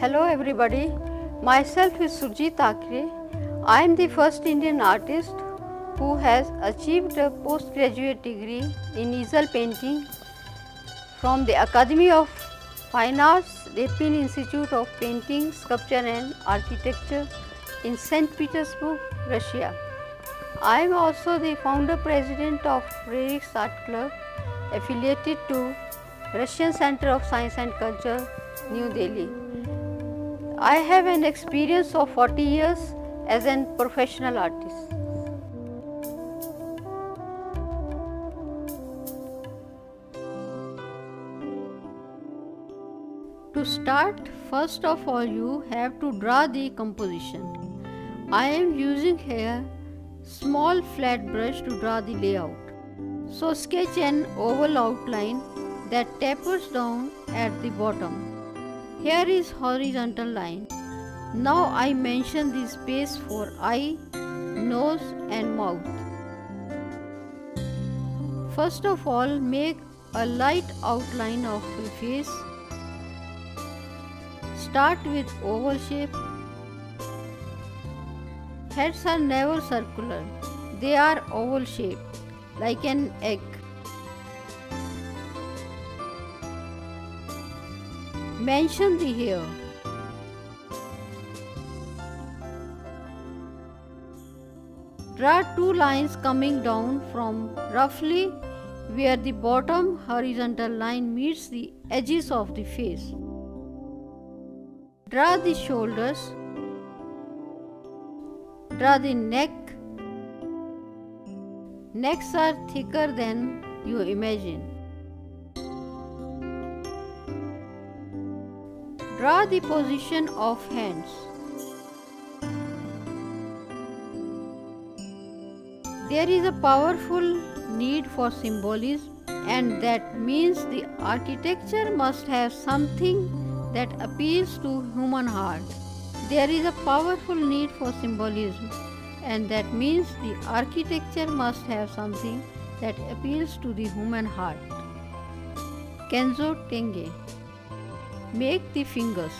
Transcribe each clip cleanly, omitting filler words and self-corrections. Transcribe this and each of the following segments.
Hello everybody, myself is Surjit Thakre. I am the first Indian artist who has achieved a postgraduate degree in easel painting from the Academy of Fine Arts, Repin Institute of Painting, Sculpture and Architecture in St. Petersburg, Russia. I am also the founder president of Rarix Art Club affiliated to Russian Center of Science and Culture, New Delhi. I have an experience of 40 years as a professional artist. To start, first of all you have to draw the composition. I am using here small flat brush to draw the layout. So sketch an oval outline that tapers down at the bottom. Here is horizontal line. Now I mention the space for eye, nose and mouth. First of all, make a light outline of the face. Start with oval shape. Heads are never circular, they are oval shaped, like an egg. Mention the hair. Draw two lines coming down from roughly where the bottom horizontal line meets the edges of the face. Draw the shoulders. Draw the neck. Necks are thicker than you imagine. Draw the position of hands. There is a powerful need for symbolism, and that means the architecture must have something that appeals to human heart. There is a powerful need for symbolism, and that means the architecture must have something that appeals to the human heart. Kenzo Tenge. Make the fingers.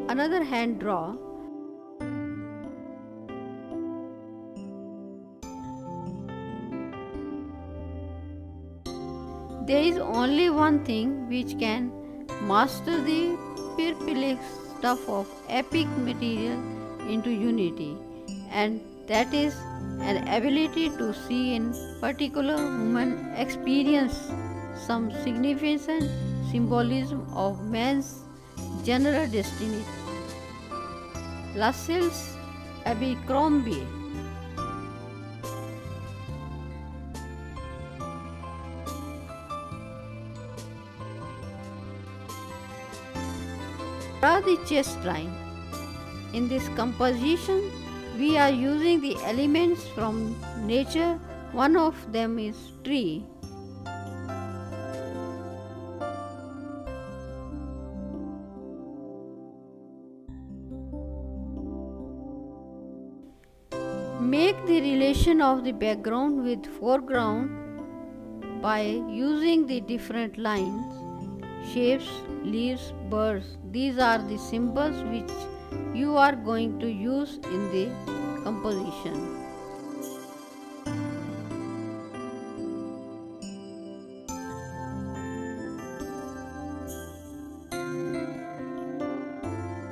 Another hand draw. There is only one thing which can master the perplex stuff of epic material into unity, and that is an ability to see in particular human experience some significant symbolism of man's general destiny. Lascelles Abercrombie. Draw the chest line. In this composition, we are using the elements from nature. One of them is tree. Make the relation of the background with foreground by using the different lines, shapes, leaves, birds. These are the symbols which you are going to use in the composition.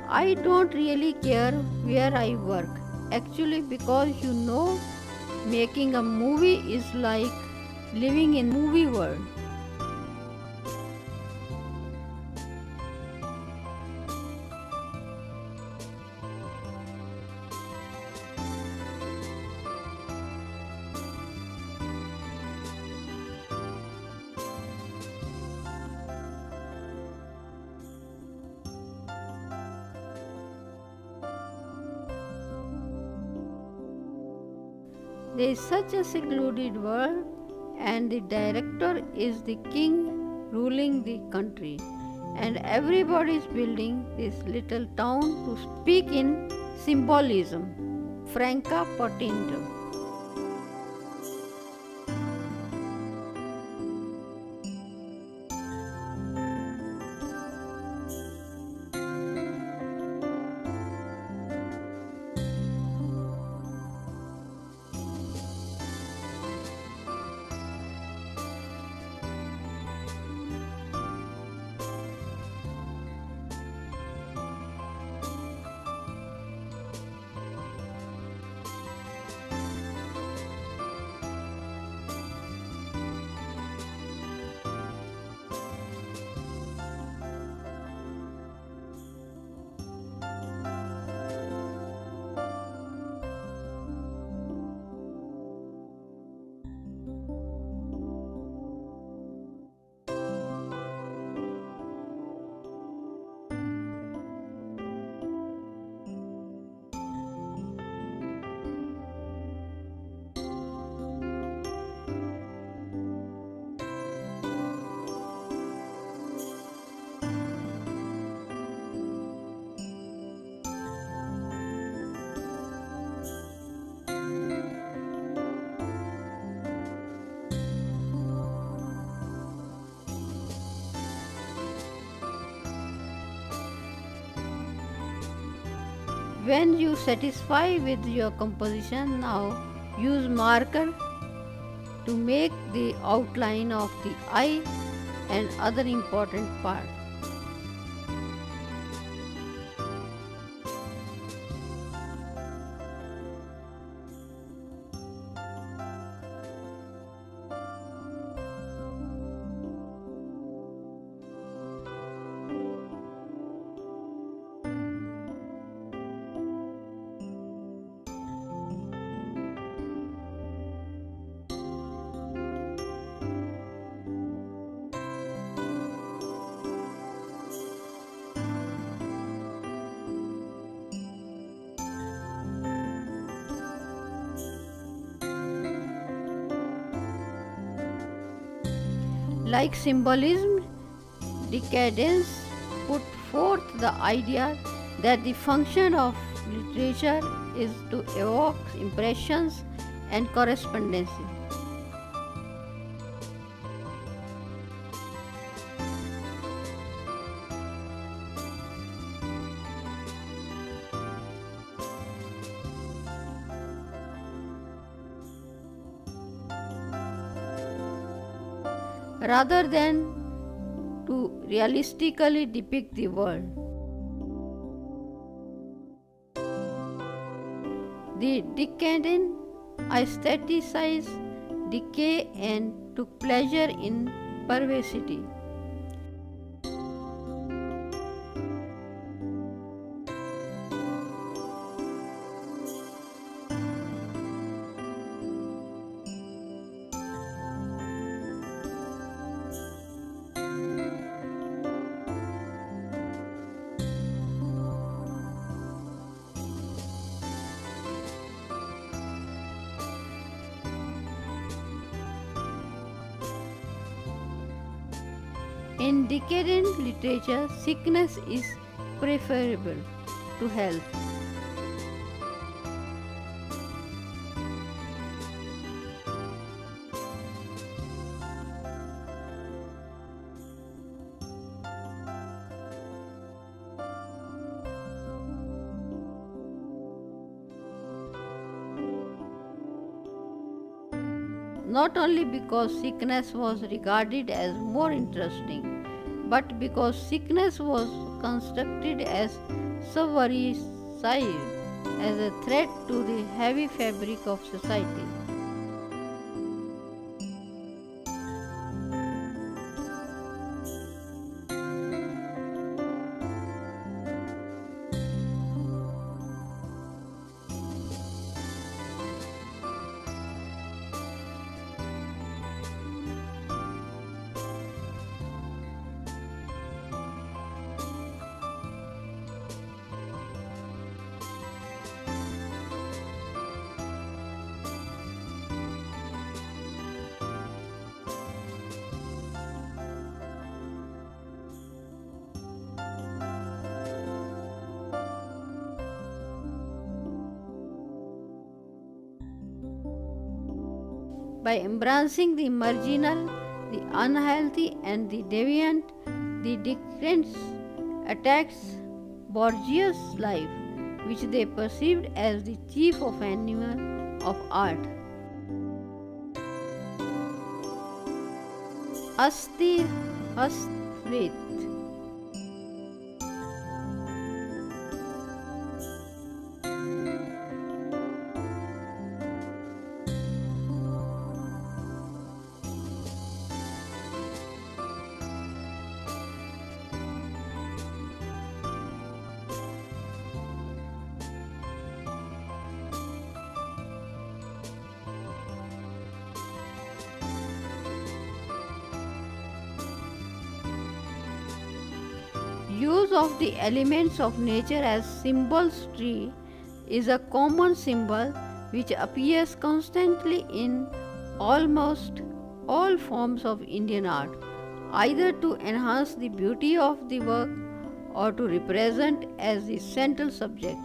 I don't really care where I work. Actually, because you know, making a movie is like living in movie world. There is such a secluded world, and the director is the king ruling the country. and everybody is building this little town to speak in symbolism. Franca potential. When you satisfy with your composition, now use marker to make the outline of the eye and other important parts. Like symbolism, decadence put forth the idea that the function of literature is to evoke impressions and correspondences. Rather than to realistically depict the world. The decadent aestheticized decay and took pleasure in perversity. In decadent literature, sickness is preferable to health. Not only because sickness was regarded as more interesting, but because sickness was constructed as so-very as a threat to the heavy fabric of society. By embracing the marginal, the unhealthy, and the deviant, the decadents attacks bourgeois life, which they perceived as the chief of animal of art. Astir Asrit. Use of the elements of nature as symbols tree is a common symbol which appears constantly in almost all forms of Indian art, either to enhance the beauty of the work or to represent as the central subject.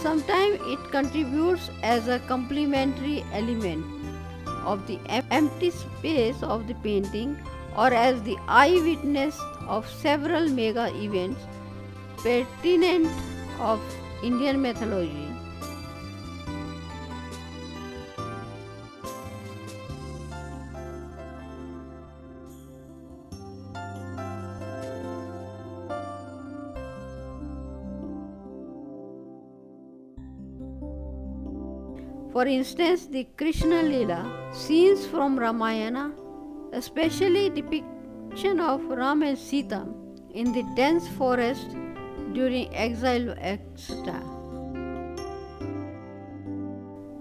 Sometimes it contributes as a complementary element of the empty space of the painting or as the eyewitness of several mega events pertinent of Indian mythology. For instance, the Krishna Leela, scenes from Ramayana, especially depiction of Ram and Sita in the dense forest during exile, etc.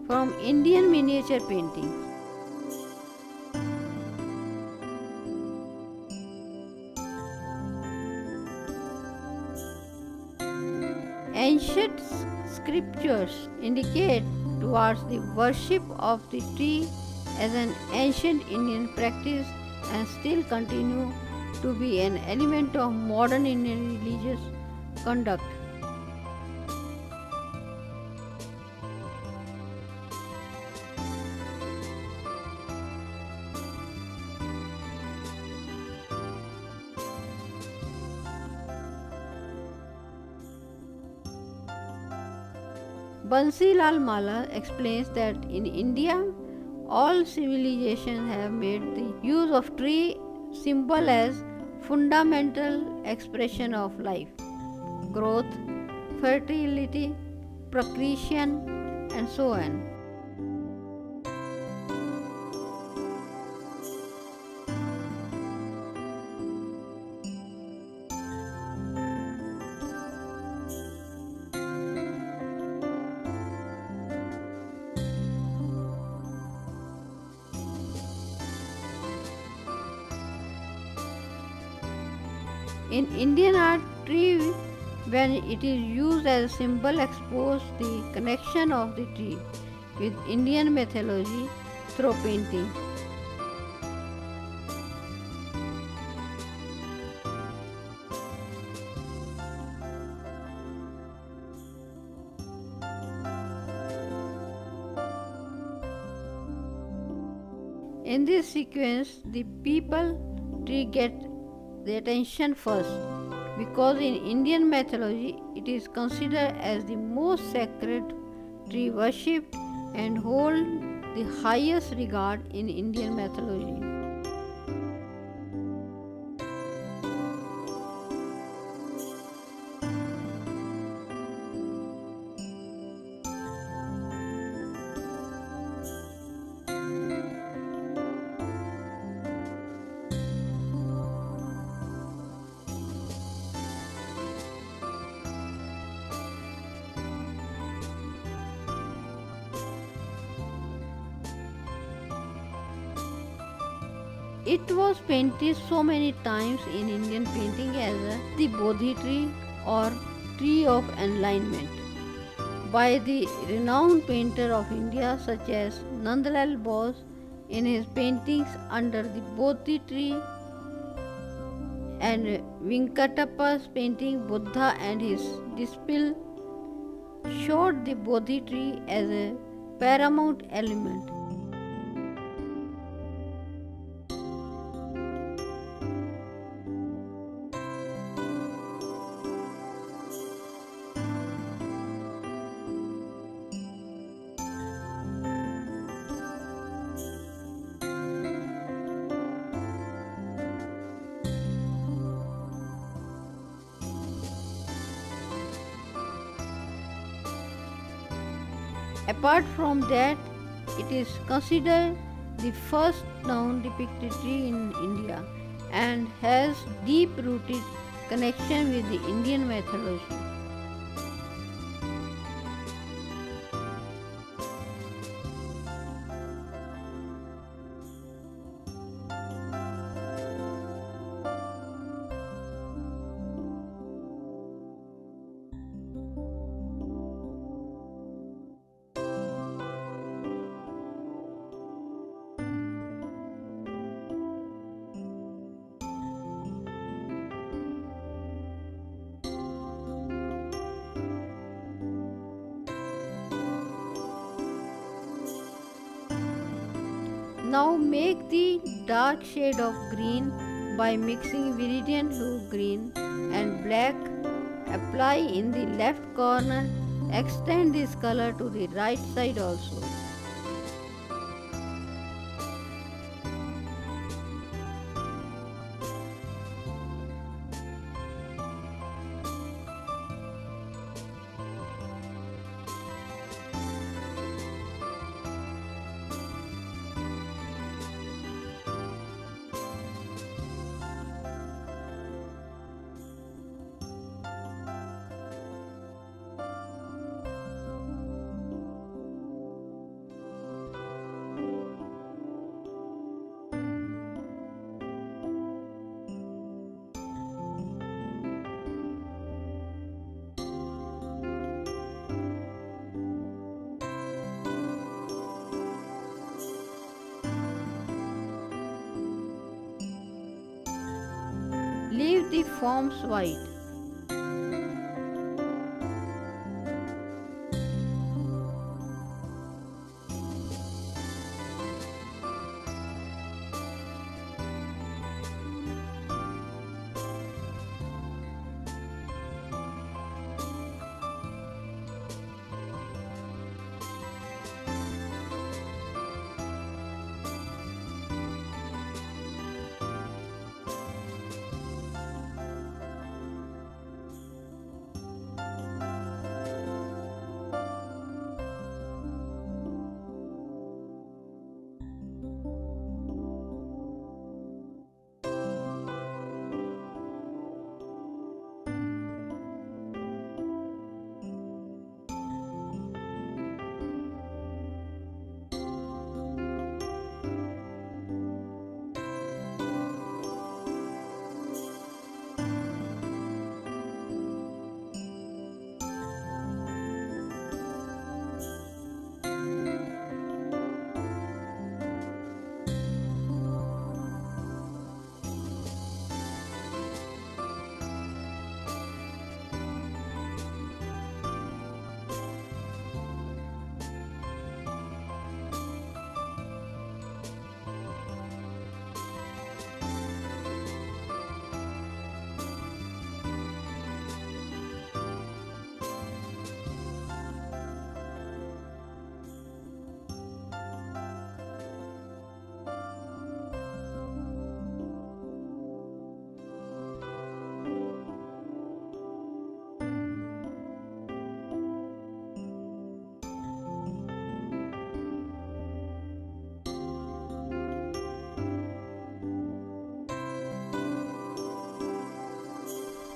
From Indian miniature painting. Ancient scriptures indicate towards the worship of the tree as an ancient Indian practice and still continue to be an element of modern Indian religious conduct. Bansilal Mala explains that in India, all civilizations have made the use of tree symbol as fundamental expression of life, growth, fertility, procreation, and so on. In Indian art, tree, when it is used as a symbol, exposes the connection of the tree with Indian mythology through painting. In this sequence, the people tree get the attention first because in Indian mythology it is considered as the most sacred tree worshipped and hold the highest regard in Indian mythology. It was painted so many times in Indian painting as the Bodhi tree or tree of enlightenment by the renowned painter of India such as Nandlal Bose in his paintings under the Bodhi tree, and Venkatappa's painting Buddha and his disciple showed the Bodhi tree as a paramount element. Apart from that, it is considered the first known depicted tree in India and has deep-rooted connection with the Indian mythology. Now make the dark shade of green by mixing viridian hue green and black. Apply in the left corner. Extend this color to the right side also. Leave the forms white.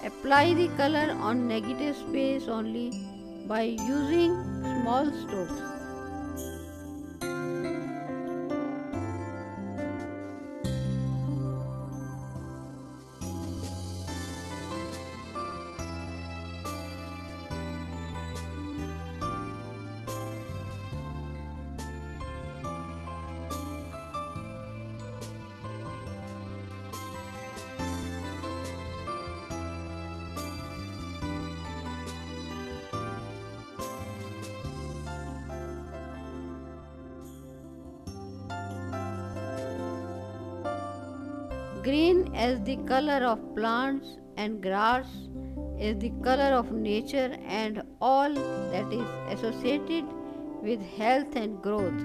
Apply the color on negative space only by using small strokes. Green as the color of plants and grass is the color of nature and all that is associated with health and growth.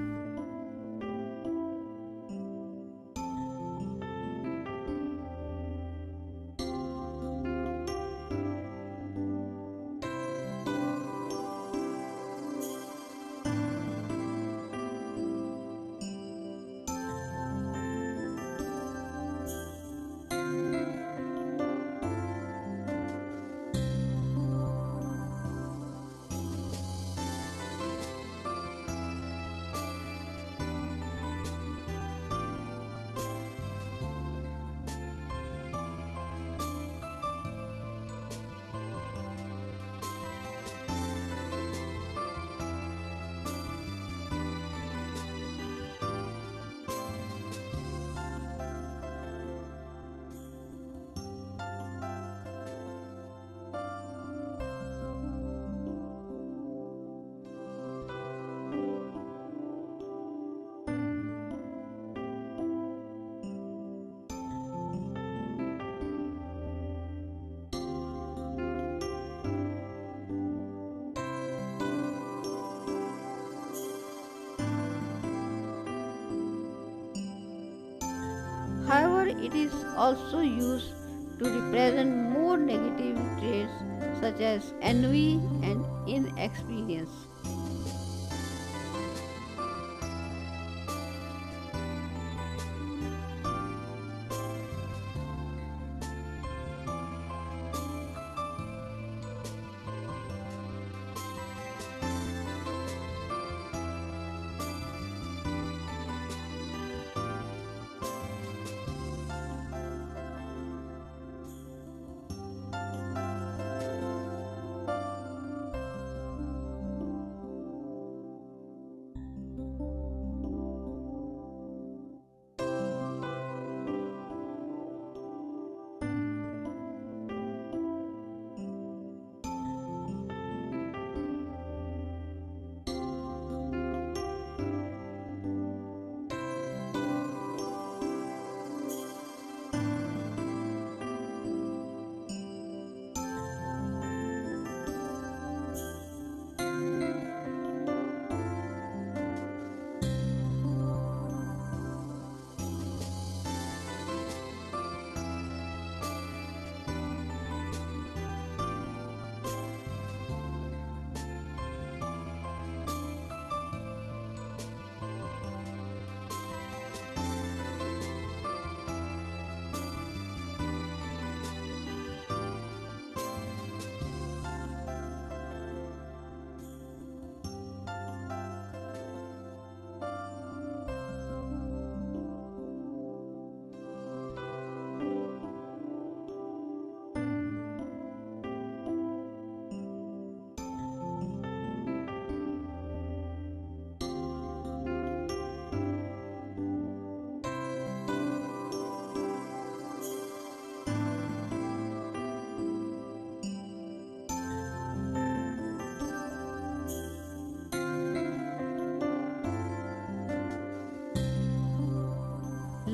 However, it is also used to represent more negative traits such as envy and inexperience.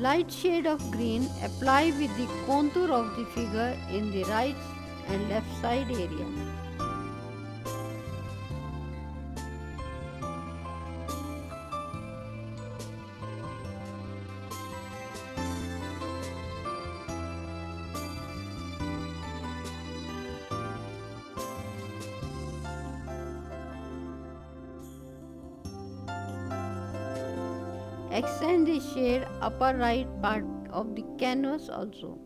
Light shade of green apply with the contour of the figure in the right and left side area. Extend the shade upper right part of the canvas also.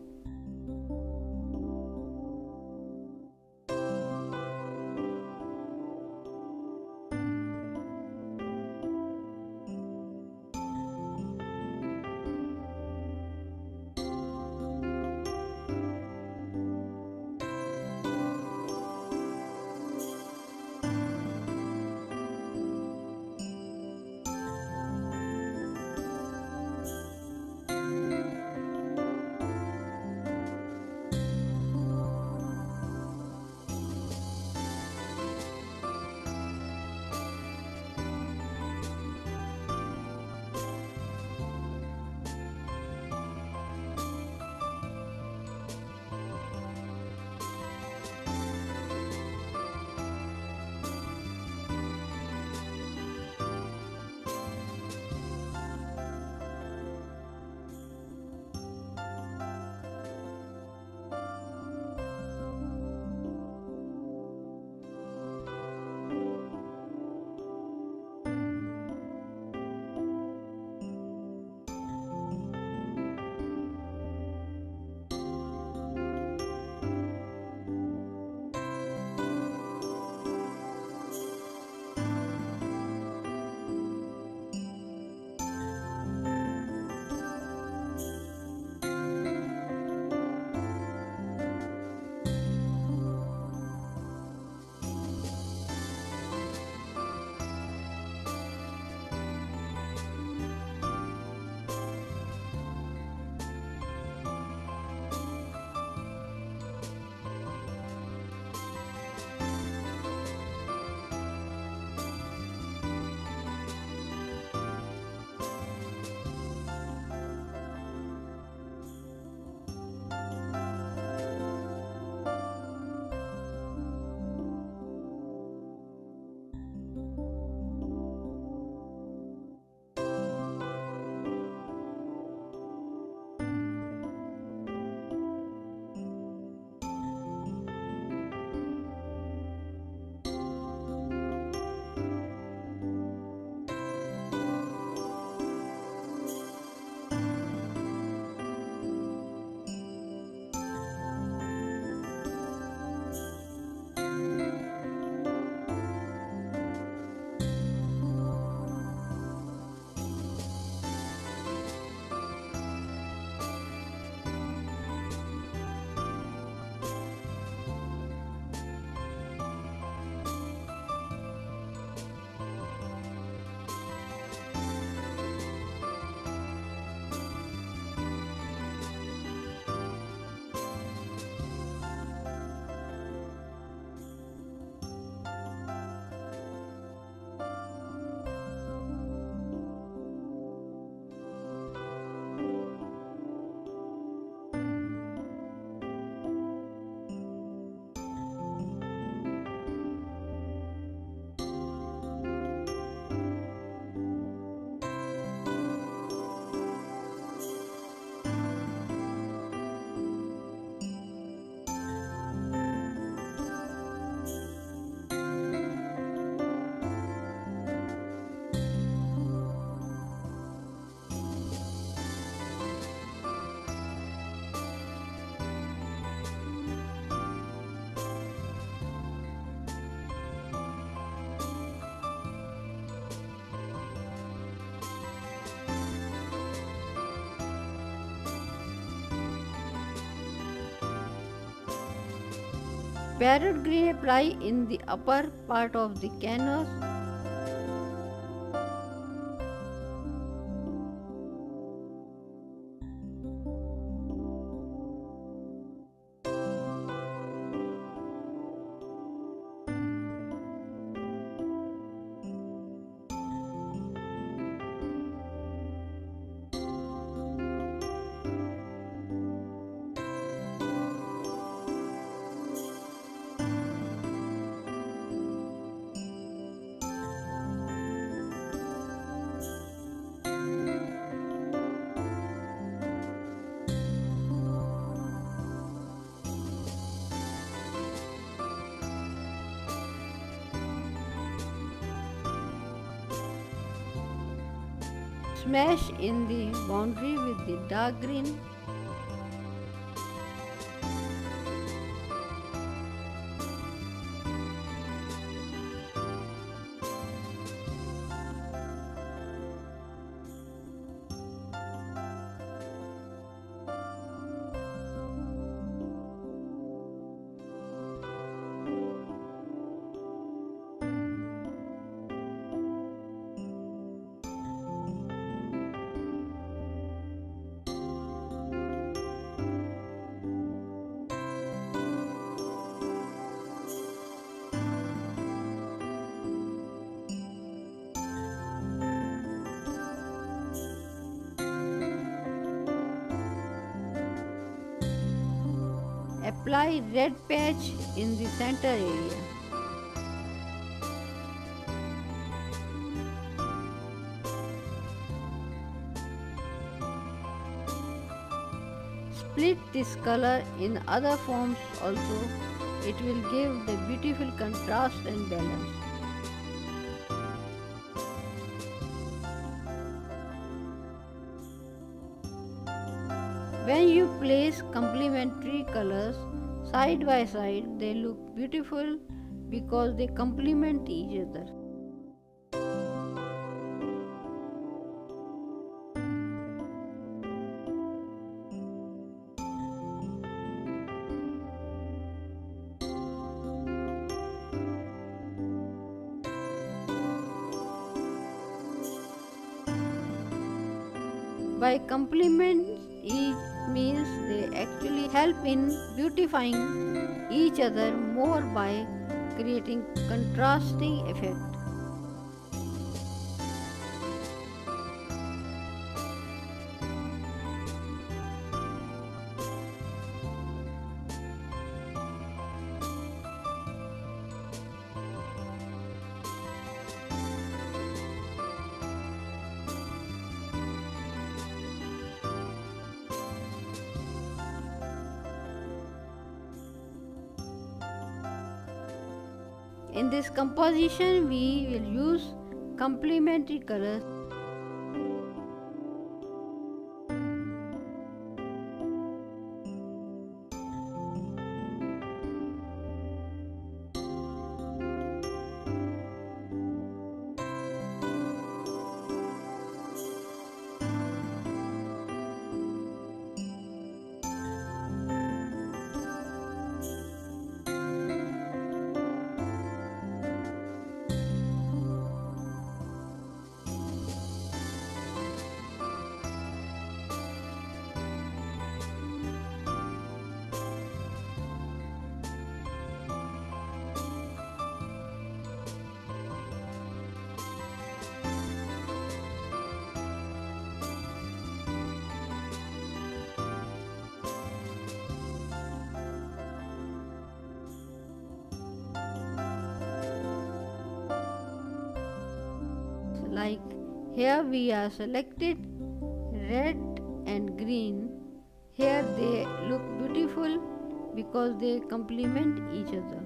Parrot green apply in the upper part of the canvas. Smash in the boundary with the dark green. Apply red patch in the center area. Split this color in other forms also. It will give the beautiful contrast and balance. When you place complementary colors side by side, they look beautiful because they complement each other. By complement, it means they actually help in beautifying each other more by creating contrasting effect. In this composition, we will use complementary colors. Like here we are selected red and green. Here they look beautiful because they complement each other.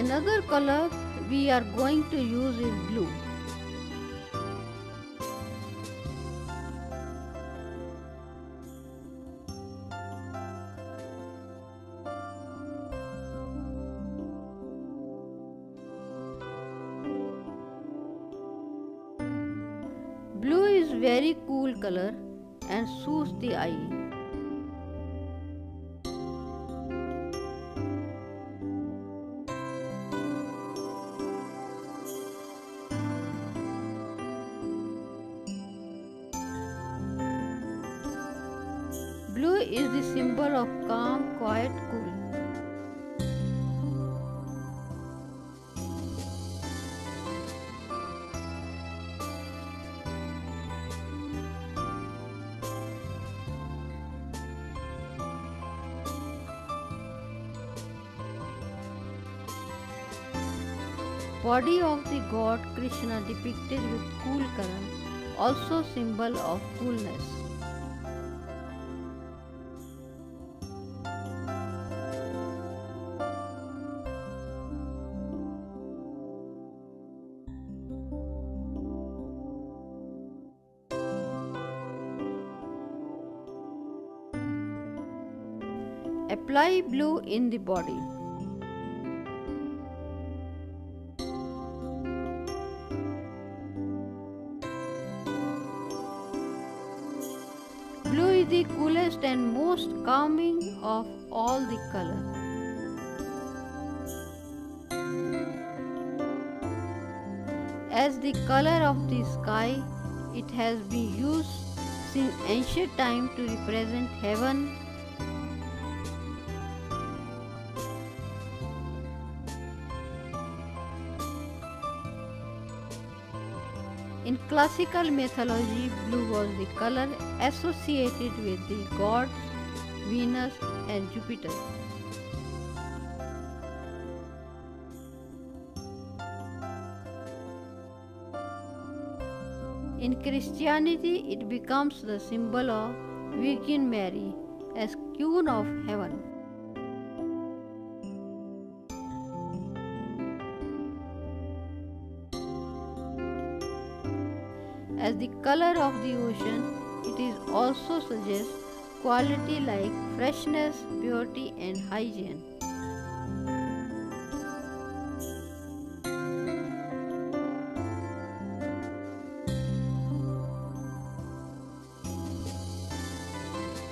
Another color we are going to use is blue. Blue is very cool color and soothes the eye. Blue is the symbol of calm, quiet, cool. Body of the god Krishna depicted with cool color, also symbol of coolness. Apply blue in the body. Blue is the coolest and most calming of all the colors. As the color of the sky, it has been used since ancient time to represent heaven. In classical mythology, blue was the color associated with the gods Venus and Jupiter. In Christianity, it becomes the symbol of Virgin Mary as Queen of Heaven. As the color of the ocean, it is also suggests quality like freshness, purity and hygiene.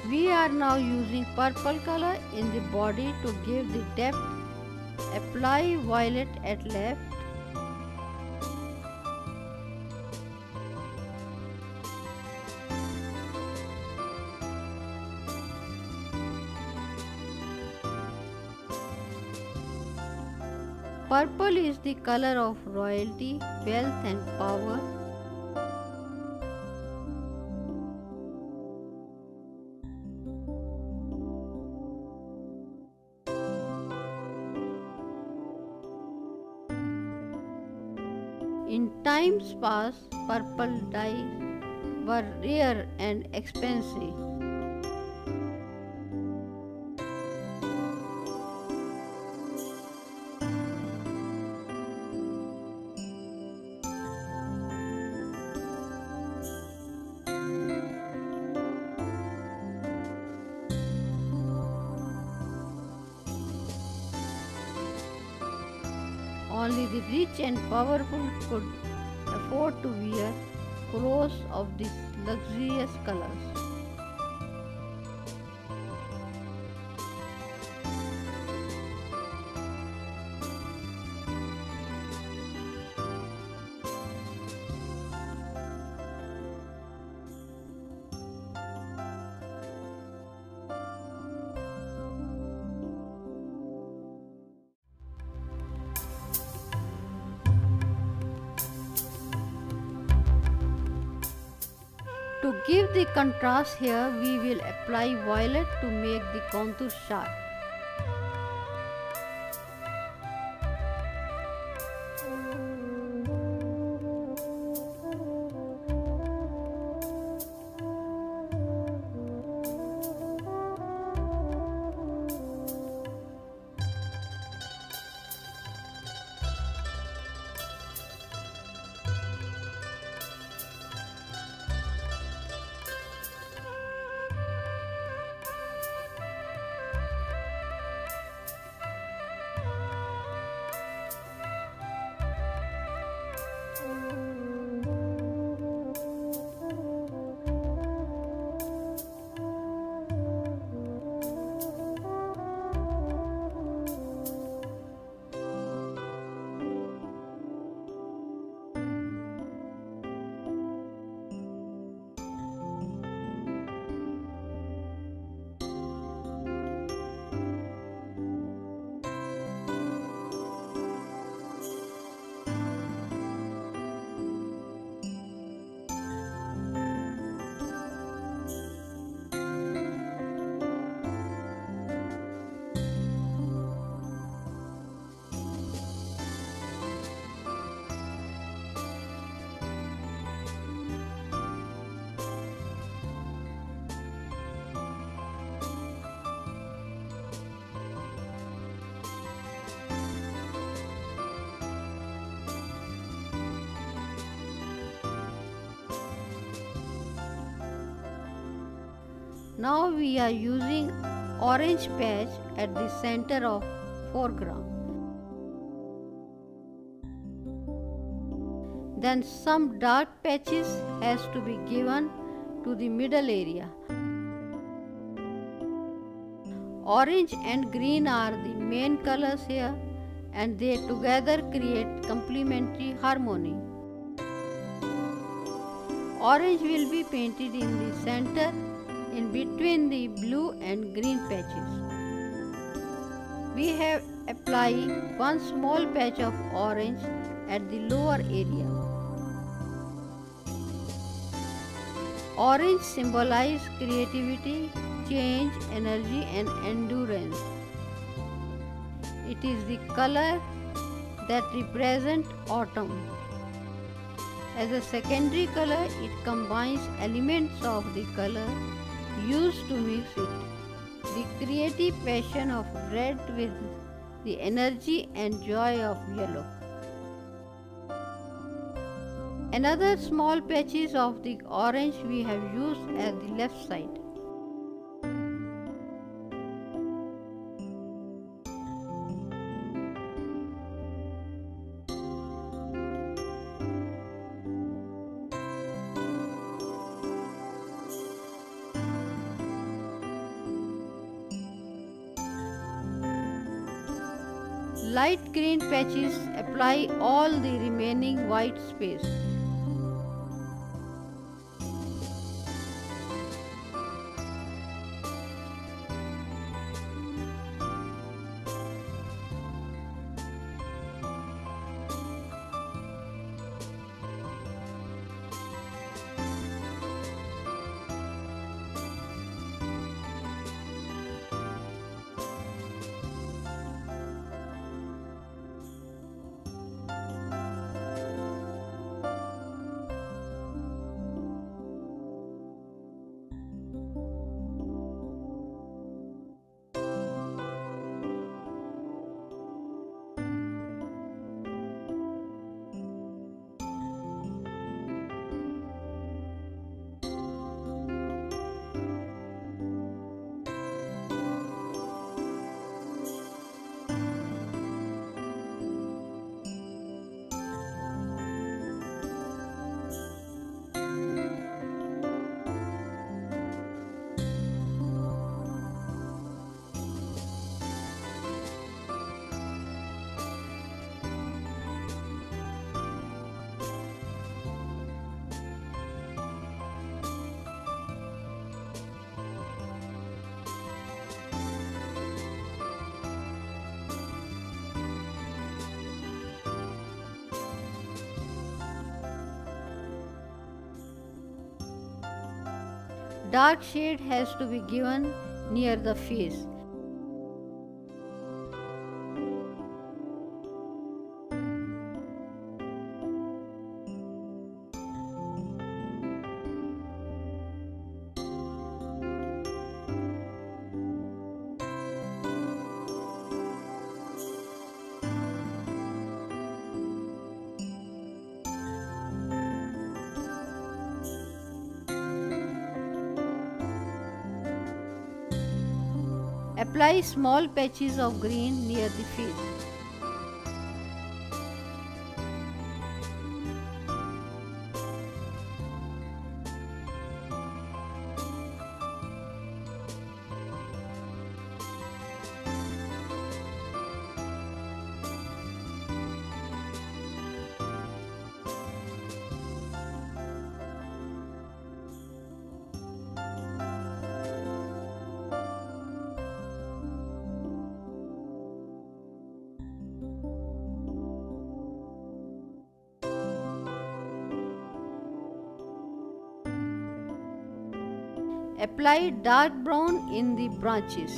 We are now using purple color in the body to give the depth. Apply violet at left. Purple is the color of royalty, wealth and power. In times past, purple dyes were rare and expensive. Only the rich and powerful could afford to wear clothes of these luxurious colors. To give the contrast here, we will apply violet to make the contour sharp. Now we are using orange patch at the center of foreground. Then some dark patches has to be given to the middle area. Orange and green are the main colors here, and they together create complementary harmony. Orange will be painted in the center in between the blue and green patches. We have applied one small patch of orange at the lower area. Orange symbolizes creativity, change, energy and endurance. It is the color that represents autumn. As a secondary color, it combines elements of the color used to mix it. The creative passion of red with the energy and joy of yellow. Another small patches of the orange we have used at the left side. Light green patches apply all the remaining white space. Dark shade has to be given near the face. Apply small patches of green near the face. Apply dark brown in the branches.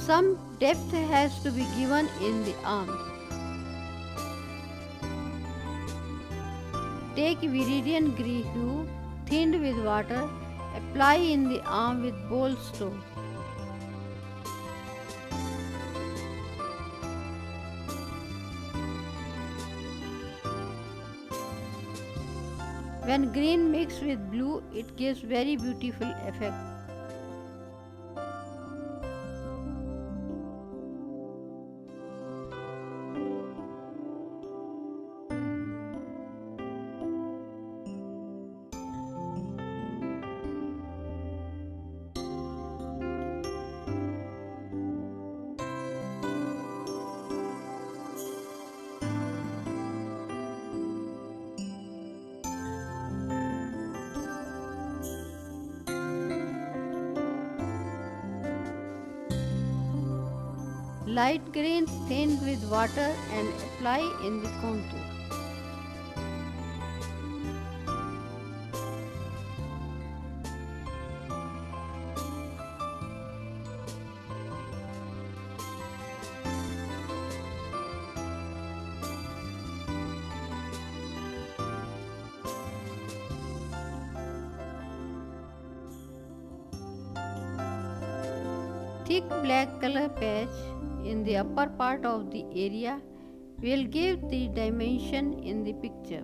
Some depth has to be given in the arms. Take viridian green hue thinned with water, apply in the arm with bold stroke. When green mixed with blue, it gives very beautiful effect. Light green thinned with water and apply in the contour. Thick black color patch in the upper part of the area will give the dimension in the picture.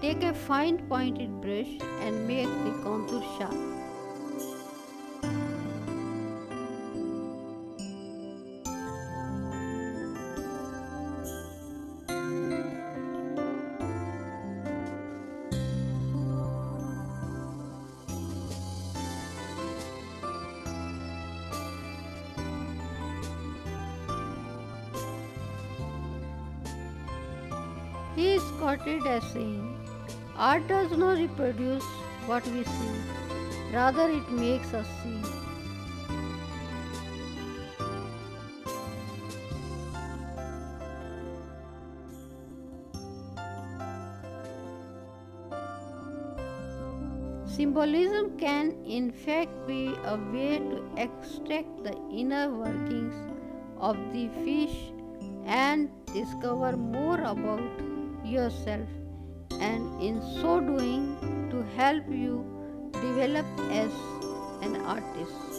Take a fine pointed brush and make the contour sharp. He is quoted as saying, "Art does not reproduce what we see, rather it makes us see." Symbolism can in fact be a way to extract the inner workings of the fish and discover more about yourself, and in so doing to help you develop as an artist.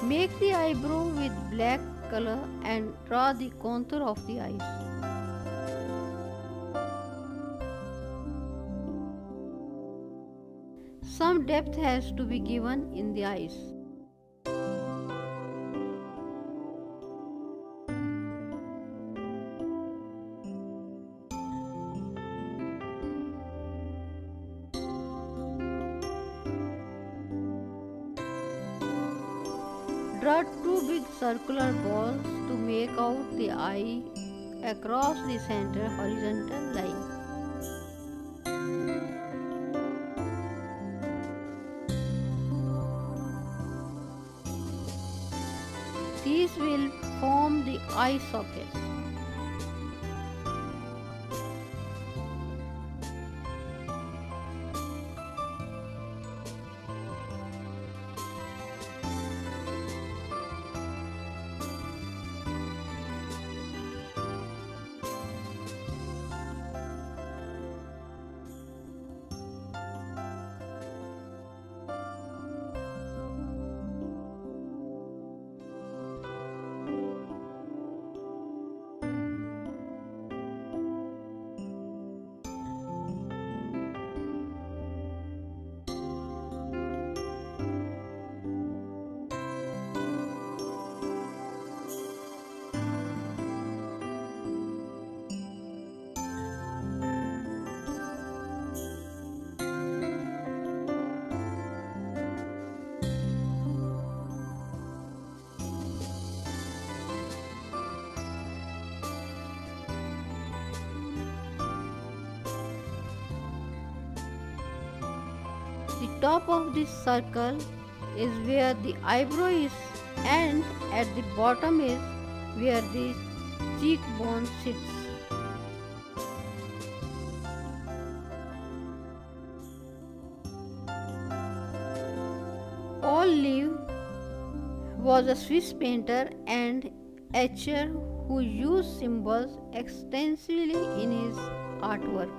Make the eyebrow with black color and draw the contour of the eyes. Some depth has to be given in the eyes. Draw two big circular balls to make out the eye across the center horizontal line. These will form the eye sockets. The top of this circle is where the eyebrow is, and at the bottom is where the cheekbone sits. Paul Leeuw was a Swiss painter and etcher who used symbols extensively in his artwork,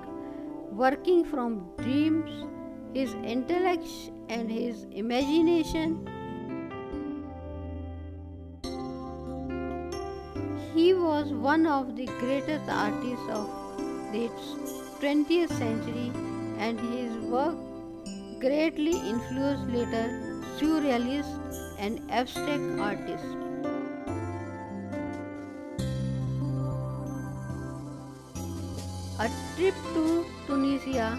working from dreams, his intellect and his imagination. He was one of the greatest artists of the 20th century, and his work greatly influenced later surrealists and abstract artists. A trip to Tunisia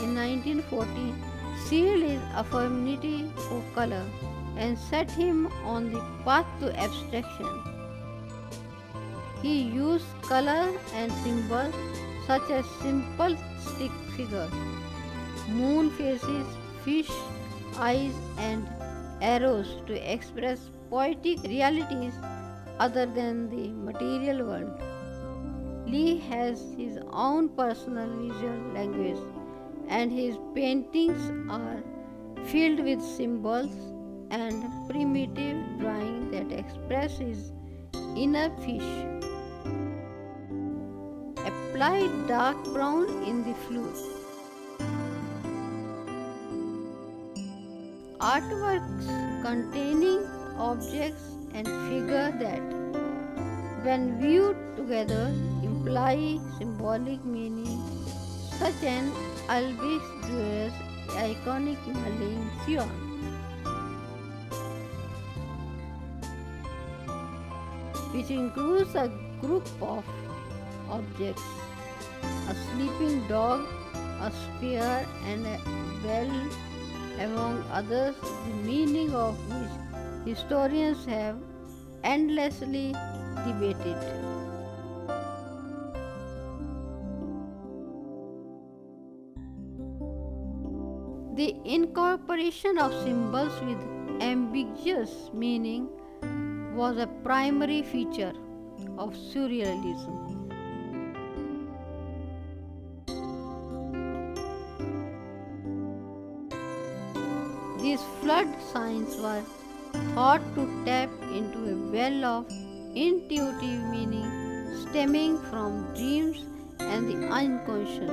in 1914 sealed his affinity for color and set him on the path to abstraction. He used color and symbols such as simple stick figures, moon faces, fish eyes and arrows to express poetic realities other than the material world. Lee has his own personal visual language, and his paintings are filled with symbols and primitive drawing that express his inner fish. Apply dark brown in the fluid. Artworks containing objects and figures that, when viewed together, imply symbolic meaning, such an albus iconic Malin Sion. Which includes a group of objects, a sleeping dog, a sphere and a bell, among others, the meaning of which historians have endlessly debated. The incorporation of symbols with ambiguous meaning was a primary feature of surrealism. These flood signs were thought to tap into a well of intuitive meaning stemming from dreams and the unconscious.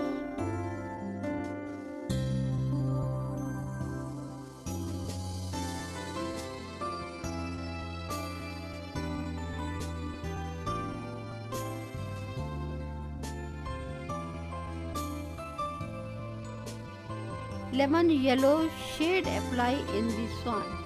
Lemon yellow shade apply in the swan.